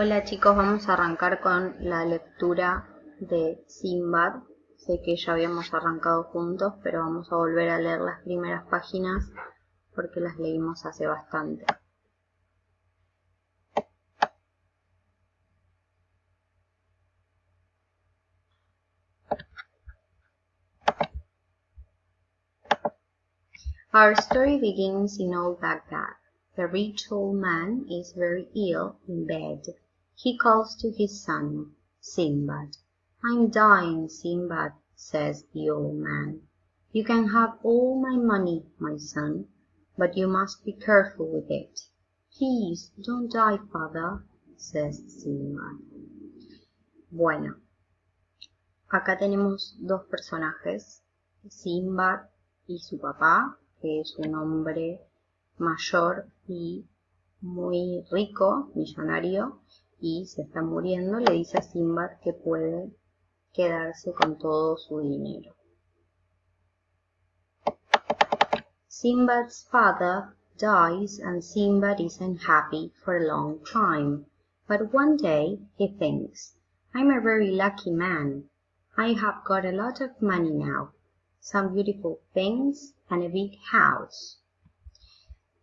Hola chicos, vamos a arrancar con la lectura de Sinbad. Sé que ya habíamos arrancado juntos, pero vamos a volver a leer las primeras páginas porque las leímos hace bastante. Our story begins in old Baghdad. The rich old man is very ill in bed. He calls to his son, Sinbad. I'm dying, Sinbad, says the old man. You can have all my money, my son, but you must be careful with it. Please, don't die, father, says Sinbad. Bueno, acá tenemos dos personajes, Sinbad y su papá, que es un hombre mayor y muy rico, millonario, y se está muriendo. Le dice a Sinbad que puede quedarse con todo su dinero. Sinbad's father dies and Sinbad is unhappy for a long time, but one day he thinks, I'm a very lucky man. I have got a lot of money now, some beautiful things and a big house.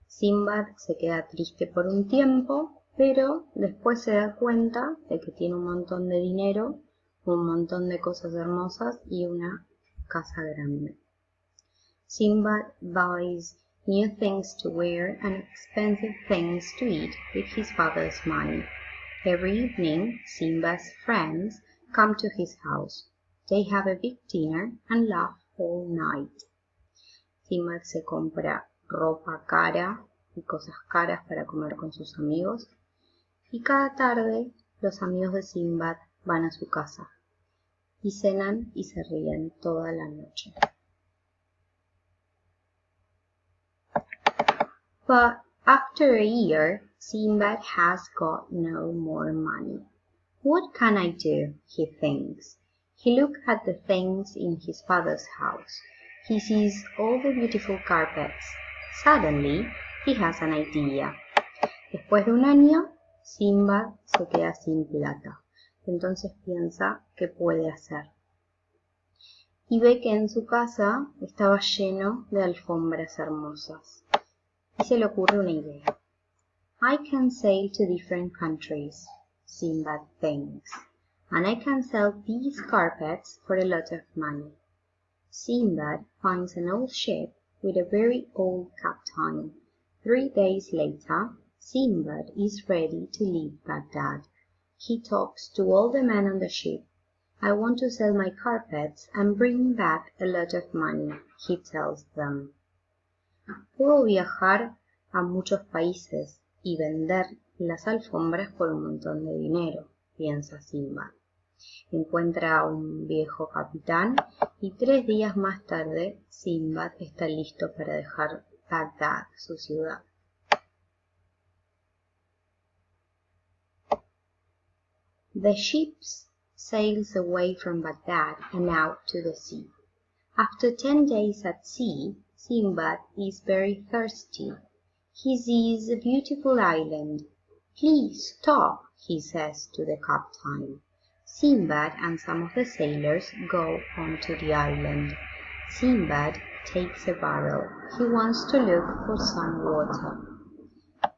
Sinbad se queda triste por un tiempo, pero después se da cuenta de que tiene un montón de dinero, un montón de cosas hermosas y una casa grande. Sinbad buys new things to wear and expensive things to eat with his father's money. Every evening, Sinbad's friends come to his house. They have a big dinner and laugh all night. Sinbad se compra ropa cara y cosas caras para comer con sus amigos, y cada tarde los amigos de Sinbad van a su casa y cenan y se ríen toda la noche. But after a year, Sinbad has got no more money. What can I do? He thinks. He looks at the things in his father's house. He sees all the beautiful carpets. Suddenly, he has an idea. Después de un año, Sinbad se queda sin plata. Entonces piensa qué puede hacer. Y ve que en su casa estaba lleno de alfombras hermosas. Y se le ocurre una idea. I can sail to different countries, Sinbad thinks, and I can sell these carpets for a lot of money. Sinbad finds an old ship with a very old captain. 3 days later, Sinbad is ready to leave Baghdad. He talks to all the men on the ship. I want to sell my carpets and bring back a lot of money, he tells them. Puedo viajar a muchos países y vender las alfombras por un montón de dinero, piensa Sinbad. Encuentra a un viejo capitán y 3 días más tarde Sinbad está listo para dejar Bagdad, su ciudad. The ship sails away from Baghdad and out to the sea. After 10 days at sea, Sinbad is very thirsty. He sees a beautiful island. Please stop, he says to the captain. Sinbad and some of the sailors go onto the island. Sinbad takes a barrel. He wants to look for some water.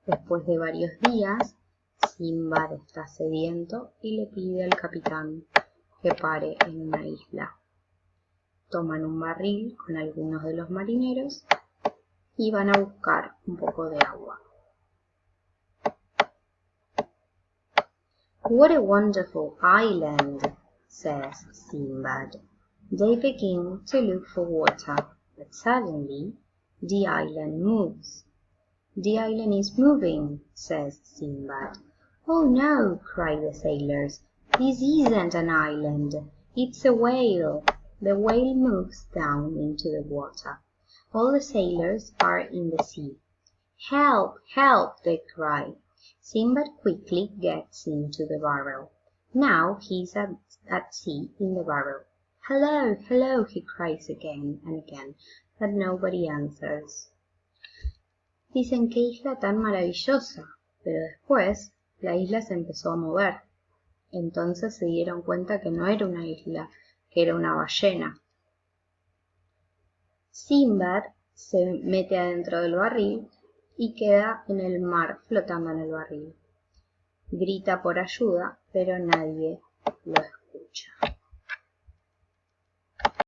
Después de varios días, Sinbad está sediento y le pide al capitán que pare en una isla. Toman un barril con algunos de los marineros y van a buscar un poco de agua. What a wonderful island, says Sinbad. They begin to look for water, but suddenly the island moves. The island is moving, says Sinbad. Oh no, cry the sailors. This isn't an island. It's a whale. The whale moves down into the water. All the sailors are in the sea. Help! Help! They cry. Sinbad quickly gets into the barrel. Now he's at sea in the barrel. Hello! Hello! He cries again and again, but nobody answers. Dicen qué isla tan maravillosa, pero después la isla se empezó a mover. Entonces se dieron cuenta que no era una isla, que era una ballena. Sinbad se mete adentro del barril y queda en el mar flotando en el barril. Grita por ayuda, pero nadie lo escucha.